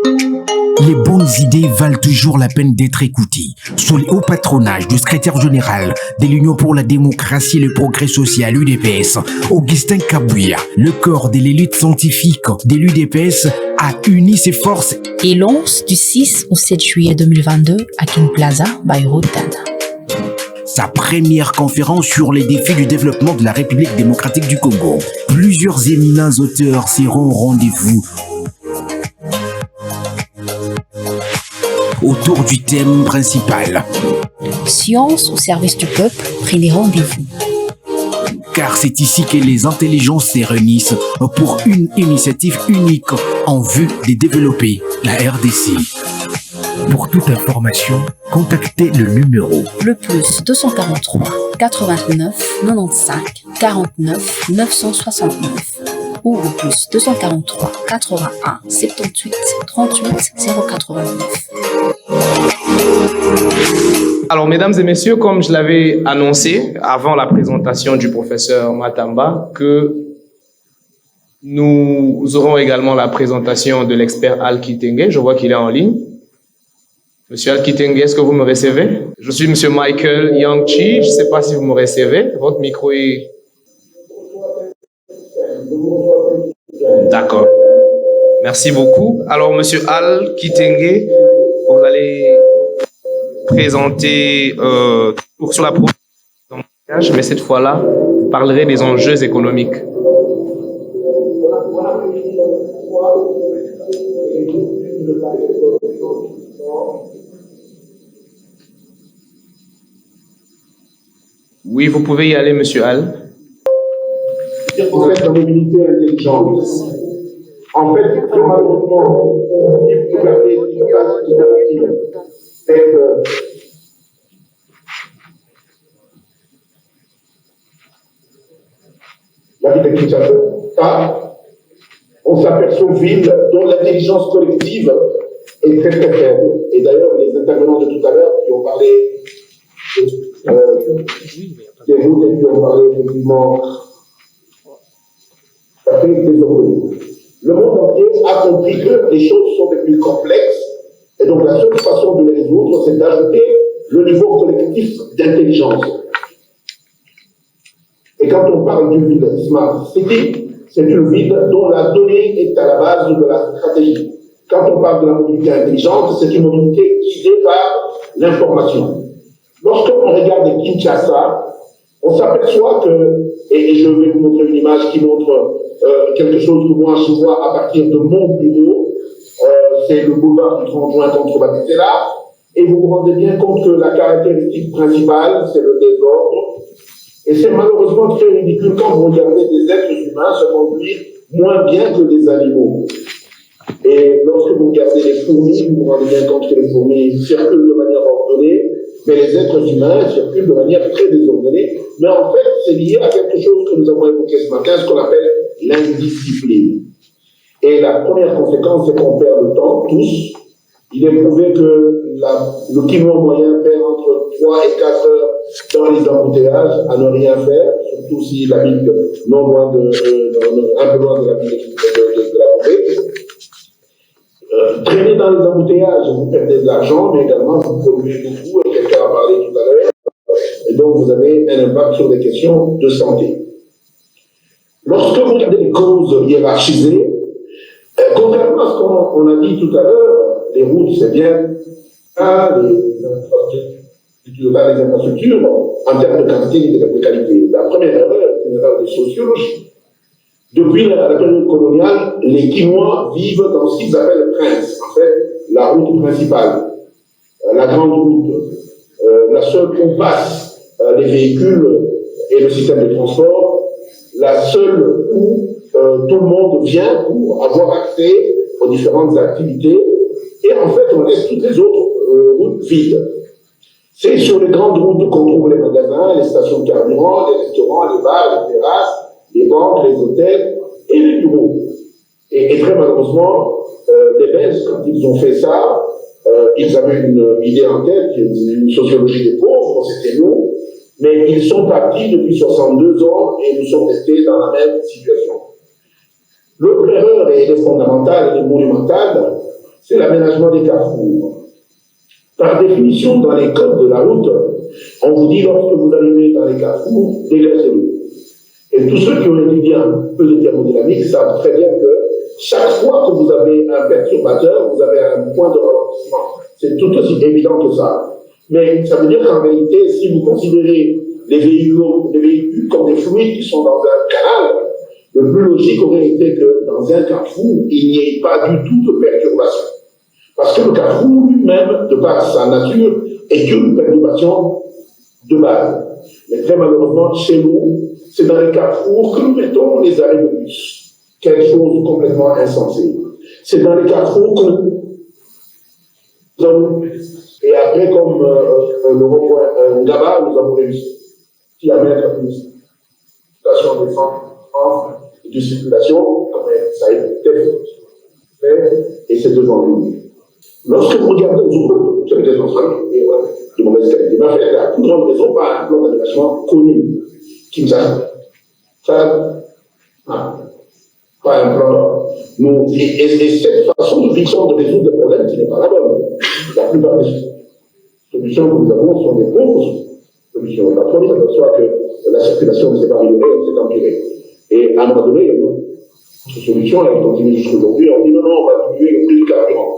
Les bonnes idées valent toujours la peine d'être écoutées. Sous le haut patronage du secrétaire général de l'Union pour la démocratie et le progrès social UDPS, Augustin Kabouya, le corps de l'élite scientifique de l'UDPS a uni ses forces et lance du 6 au 7 juillet 2022 à King Plaza, Bayrou-Tana. Sa première conférence sur les défis du développement de la République démocratique du Congo. Plusieurs éminents auteurs seront au rendez-vous autour du thème principal. Science au service du peuple, prenez rendez-vous. Car c'est ici que les intelligences se réunissent pour une initiative unique en vue de développer la RDC. Pour toute information, contactez le numéro le plus 243 89 95 49 969 ou le plus 243 81 78 38 089. Alors, mesdames et messieurs, comme je l'avais annoncé avant la présentation du professeur Matamba, que nous aurons également la présentation de l'expert Al Kitenge. Je vois qu'il est en ligne. Monsieur Al Kitenge, est-ce que vous me recevez? Je suis Monsieur Michael Yangchi. Je ne sais pas si vous me recevez. Votre micro est... D'accord. Merci beaucoup. Alors, Monsieur Al Kitenge, vous allez présenter sur la proposition, mais cette fois-là, vous parlerez des enjeux économiques. Oui, vous pouvez y aller, Monsieur Al. En fait, la mobilité intelligente. En fait, malheureusement, si vous regardez ce qui se passe, c'est que la ville de Kinshasa, on s'aperçoit une ville dont l'intelligence collective est très très faible. Et d'ailleurs, les intervenants de tout à l'heure qui ont parlé des routes et qui ont parlé effectivement désordonné. Le monde entier a compris que les choses sont des plus complexes et donc la seule façon de les résoudre, c'est d'ajouter le niveau collectif d'intelligence. Et quand on parle d'une ville Smart City, c'est une ville dont la donnée est à la base de la stratégie. Quand on parle de la mobilité intelligente, c'est une mobilité guidée par l'information. Lorsqu'on regarde Kinshasa, on s'aperçoit que, et je vais vous montrer une image qui montre quelque chose que moi je vois à partir de mon bureau, c'est le boulevard du 30 juin contrebaptisé là, et vous vous rendez bien compte que la caractéristique principale, c'est le désordre, et c'est malheureusement très ridicule quand vous regardez des êtres humains se conduire moins bien que des animaux. Et lorsque vous regardez les fourmis, vous vous rendez bien compte que les fourmis circulent de manière ordonnée, mais les êtres humains circulent de manière très désordonnée. Mais en fait, c'est lié à quelque chose que nous avons évoqué ce matin, ce qu'on appelle l'indiscipline. Et la première conséquence, c'est qu'on perd le temps, tous. Il est prouvé que le Quinois moyen perd entre 3 et 4 heures dans les embouteillages à ne rien faire, surtout s'il habite non loin un peu loin de la ville de la Corée. Traîner dans les embouteillages, vous perdez de l'argent, mais également vous polluez beaucoup, et quelqu'un a parlé tout à l'heure, et donc vous avez un impact sur des questions de santé. Lorsque vous regardez les causes hiérarchisées, contrairement à ce qu'on a dit tout à l'heure, les routes c'est bien, les infrastructures, en termes de quantité et de qualité. La première erreur est une erreur de sociologie. Depuis la période coloniale, les Quinois vivent dans ce qu'ils appellent le prince, en fait, la route principale, la grande route, la seule où passent les véhicules et le système de transport, la seule où tout le monde vient pour avoir accès aux différentes activités, et en fait, on laisse toutes les autres routes vides. C'est sur les grandes routes qu'on trouve les magasins, les stations de carburant, les restaurants, les bars, les terrasses, les banques, les hôtels et les bureaux. Et très malheureusement, les Belges, quand ils ont fait ça, ils avaient une idée en tête, une sociologie des pauvres, c'était nous, mais ils sont partis depuis 62 ans et nous sommes restés dans la même situation. L'autre erreur, et elle est fondamentale, elle est monumentale, c'est l'aménagement des carrefours. Par définition, dans les codes de la route, on vous dit lorsque vous arrivez dans les carrefours, dégagez-le. Et tous ceux qui ont étudié un peu de thermodynamique savent très bien que chaque fois que vous avez un perturbateur, vous avez un point de ralentissement. C'est tout aussi évident que ça. Mais ça veut dire qu'en réalité, si vous considérez les véhicules comme des fluides qui sont dans un canal, le plus logique aurait été que dans un carrefour, il n'y ait pas du tout de perturbation. Parce que le carrefour lui-même, de par sa nature, est une perturbation de base. Mais très malheureusement, chez nous, c'est dans les carrefours que nous mettons les arrêts de bus. Quelque chose de complètement insensé. C'est dans les carrefours que nous... Et après, comme le rond-point Gaba, nous avons réussi à mettre une station d'essence de circulation, ça a été fait, et c'est devant nous. Lorsque vous regardez vous avez des enfants de mauvaise qualité, mais en fait, la plus grande raison, pas un plan d'aménagement connu, qui nous a pas un plan. Et cette façon de fixer de résoudre des problèmes qui n'est pas la bonne. La plupart des solutions que nous avons sont des pauvres solutions. La première, c'est soit que la circulation ne s'est pas améliorée, elle s'est empirée. Et à un moment donné, il y a une autre solution, elle continue jusqu'aujourd'hui, on dit non, on va diminuer le prix du carburant.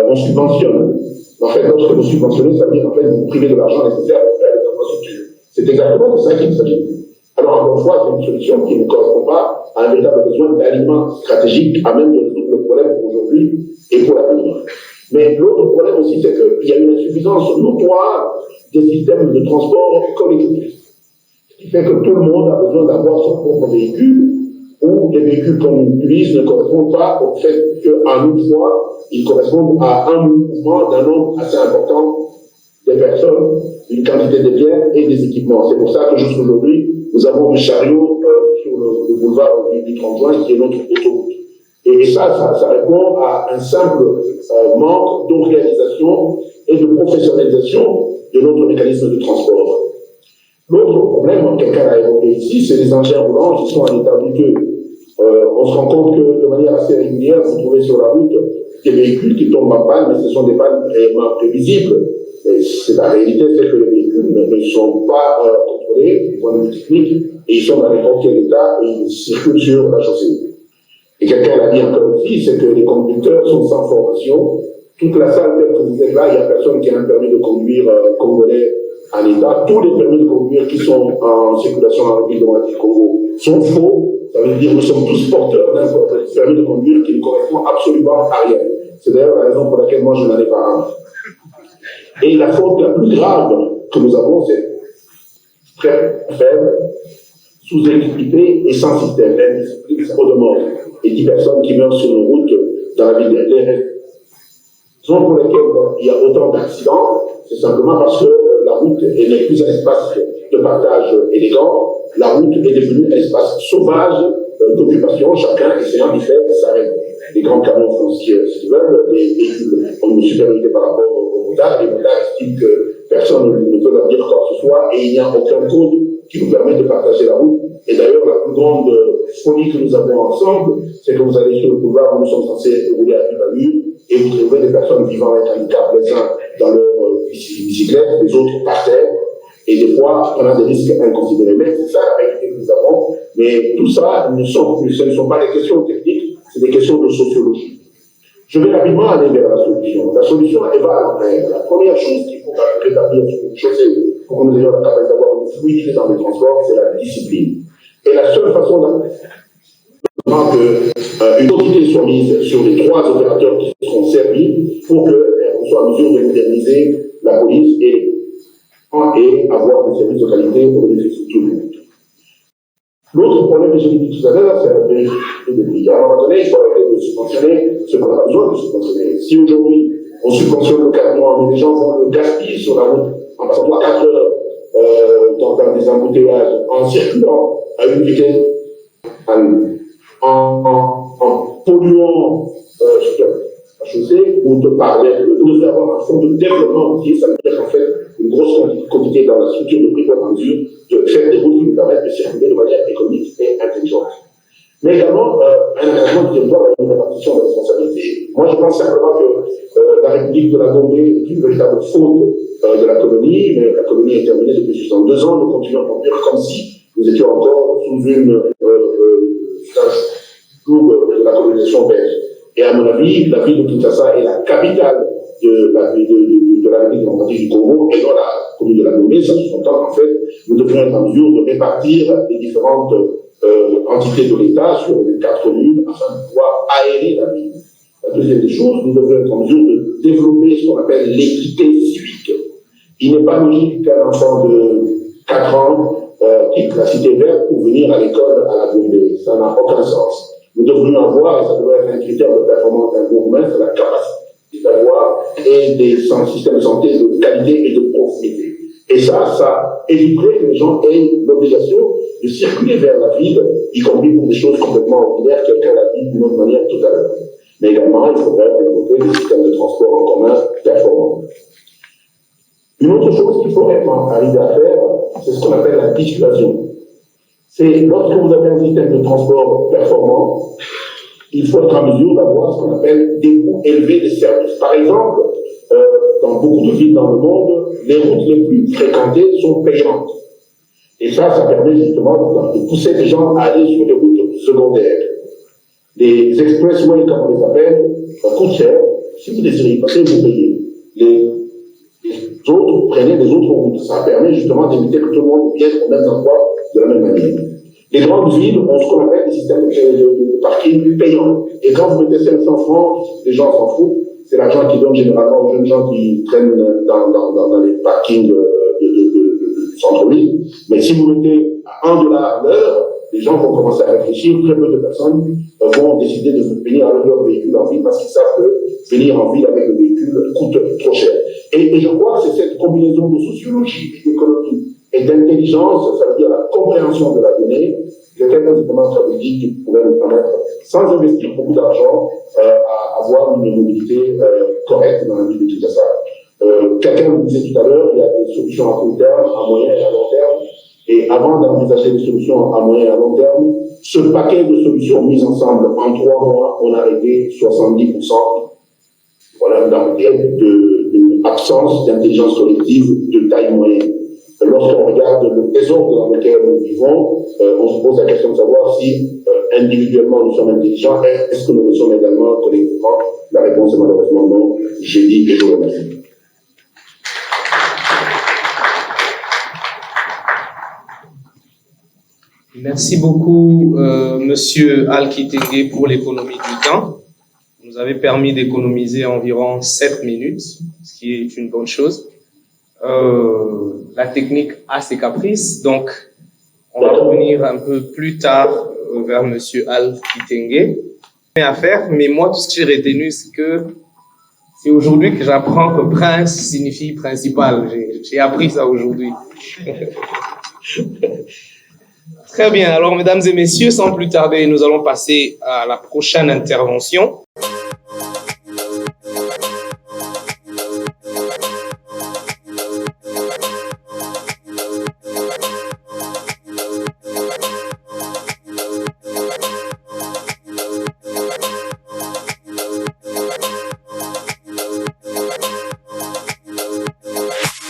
On subventionne. En fait, lorsque vous subventionnez, ça veut dire en fait, vous privez de l'argent nécessaire pour faire les infrastructures. C'est exactement de ça qu'il s'agit. Alors, encore une fois, c'est une solution qui ne correspond pas à un véritable besoin d'aliments stratégiques à même de résoudre le problème pour aujourd'hui et pour l'avenir. Mais l'autre problème aussi, c'est qu'il y a une insuffisance notoire des systèmes de transport collectif. Ce qui fait que tout le monde a besoin d'avoir son propre véhicule, ou les véhicules qu'on utilise ne correspondent pas au fait qu'en une fois, ils correspondent à un mouvement d'un nombre assez important des personnes, une quantité de biens et des équipements. C'est pour ça que jusqu'aujourd'hui, nous avons du chariot sur le boulevard du 30 juin qui est notre autoroute. Et ça répond à un simple manque d'organisation et de professionnalisation de notre mécanisme de transport. L'autre problème, quelqu'un l'a évoqué ici, c'est les engins roulants qui sont en état douteux. On se rend compte que de manière assez régulière, vous trouvez sur la route des véhicules qui tombent en panne, mais ce sont des pannes réellement prévisibles. Et la réalité, c'est que les véhicules ne sont pas contrôlés du point de vue technique, et ils sont dans n'importe quel état et ils circulent sur la chaussée. Et quelqu'un l'a dit encore ici, c'est que les conducteurs sont sans formation. Toute la salle telle que vous êtes là, il n'y a personne qui a un permis de conduire congolais en état. Tous les permis de conduire qui sont en circulation en République démocratique du Congo sont faux. Ça veut dire que nous sommes tous porteurs d'un permis de conduire qui ne correspond absolument à rien. C'est d'ailleurs la raison pour laquelle moi je n'en ai pas un. Et la faute la plus grave que nous avons, c'est très faible, sous-équipé et sans système. L'indiscipline, c'est trop de morts. Et 10 personnes qui meurent sur nos routes dans la ville des raisons pour lesquelles il y a autant d'accidents, c'est simplement parce que la route n'est plus un espace de partage élégant, la route est devenue un espace sauvage d'occupation, chacun essayant d'y faire sa règle. Les grands camions font ce qu'ils veulent, les véhicules ont une supériorité par rapport aux motards, les motards estiment que personne ne peut leur dire quoi que ce soit et il n'y a aucun code qui nous permet de partager la route. Et d'ailleurs, la plus grande folie que nous avons ensemble, c'est que vous allez sur le boulevard où nous sommes censés rouler à vive allure et vous trouvez des personnes vivant avec un handicap, les uns dans leur bicyclette, les autres par terre, et des fois, on a des risques inconsidérés. Mais c'est ça la réalité que nous avons. Mais tout ça, ce ne sont pas des questions techniques, c'est des questions de sociologie. Je vais rapidement aller vers la solution. La solution, elle va vers la première chose qu'il faut rétablir sur une chaussée pour que nous ayons la capacité d'avoir une fluidité dans les transports, c'est la discipline. Et la seule façon qu'une autorité soit mise sur les 3 opérateurs qui seront servis pour qu'on soit en mesure de moderniser la police et avoir des services de qualité au bénéfice de tout le monde. L'autre problème que j'ai dit tout à l'heure, c'est la vérité des prix. À un moment donné, il faut arrêter de subventionner ce qu'on a besoin de subventionner. Si aujourd'hui, on subventionne le carburant, mais les gens vont le gaspiller sur la route en passant 3-4 heures dans des embouteillages, en circulant à une vitesse, en polluant la chaussée, ou de parler, de avoir un fonds de développement entier, ça veut dire qu'en fait, une grosse quantité dans la structure de prix pour mesure de faire des routes qui nous permettent de circuler de manière économique et intelligente. mais également un engagement du territoire et une répartition de responsabilités. Moi, je pense simplement que la République de la Gambie est une véritable faute de la colonie, mais la colonie est terminée depuis 62 ans. Nous continuons à conduire comme si nous étions encore sous une joug de la colonisation belge. Et à mon avis, la ville de Kinshasa est la capitale de la République démocratique du Congo et non la commune de la Gambie. Ça se sous-entend, en fait, nous devrions être en mesure de répartir les différentes entités de l'État sur les 4 communes afin de pouvoir aérer la ville. La deuxième des choses, nous devrions être en mesure de développer ce qu'on appelle l'équité civique. Il n'est pas logique qu'un enfant de 4 ans quitte la cité verte pour venir à l'école à la Gambie. Ça n'a aucun sens. Nous devrions avoir, et ça devrait être un critère de performance d'un gouvernement, c'est la capacité d'avoir des systèmes de santé de qualité et de proximité. Et ça éviterait que les gens aient l'obligation de circuler vers la ville, y compris pour des choses complètement ordinaires, quelqu'un l'a dit d'une autre manière tout à l'heure. Mais également, il faudrait développer des systèmes de transport en commun performants. Une autre chose qu'il faudrait arriver à faire, c'est ce qu'on appelle la dissuasion. C'est lorsque vous avez un système de transport performant, il faut être en mesure d'avoir ce qu'on appelle des coûts élevés des services. Par exemple, dans beaucoup de villes dans le monde, les routes les plus fréquentées sont payantes. Et ça permet justement de pousser les gens à aller sur les routes secondaires. Les expressways, comme on les appelle, coûtent cher. Si vous désirez y passer, vous payez. Les autres, prenez des autres routes. Ça permet justement d'éviter que tout le monde vienne au même endroit de la même manière. Les grandes villes ont ce qu'on appelle des systèmes de parking payants. Et quand vous mettez 500 francs, les gens s'en foutent. C'est l'argent qu'ils donnent généralement aux jeunes gens qui traînent dans les parkings du centre-ville. Mais si vous mettez à $1 l'heure, les gens vont commencer à réfléchir. Très peu de personnes vont décider de venir avec leur véhicule en ville parce qu'ils savent que venir en ville avec le véhicule coûte trop cher. Et je crois que c'est cette combinaison de sociologie et d'économie et d'intelligence, ça veut dire la compréhension de la donnée, c'est quelqu'un justement stratégique qui pourrait nous permettre, sans investir beaucoup d'argent, à avoir une mobilité correcte dans la ville de Kinshasa. Quelqu'un le disait tout à l'heure, il y a des solutions à court terme, à moyen et à long terme. Et avant d'envisager des solutions à moyen et à long terme, ce paquet de solutions mises ensemble en 3 mois, on a réglé 70% d'une absence d'intelligence collective de taille moyenne. Lorsqu'on regarde le désordre dans lequel nous vivons, on se pose la question de savoir si individuellement nous sommes intelligents, est-ce que nous le sommes également collectivement? La réponse est malheureusement non. J'ai dit et je vous remercie. Merci beaucoup, Monsieur Al Kitenge, pour l'économie du temps. Vous nous avez permis d'économiser environ 7 minutes, ce qui est une bonne chose. La technique a ses caprices, donc on va revenir un peu plus tard vers Monsieur Al Kitenge. À faire, mais moi, tout ce que j'ai retenu, c'est que c'est aujourd'hui que j'apprends que prince signifie principal. J'ai appris ça aujourd'hui. Très bien. Alors, mesdames et messieurs, sans plus tarder, nous allons passer à la prochaine intervention.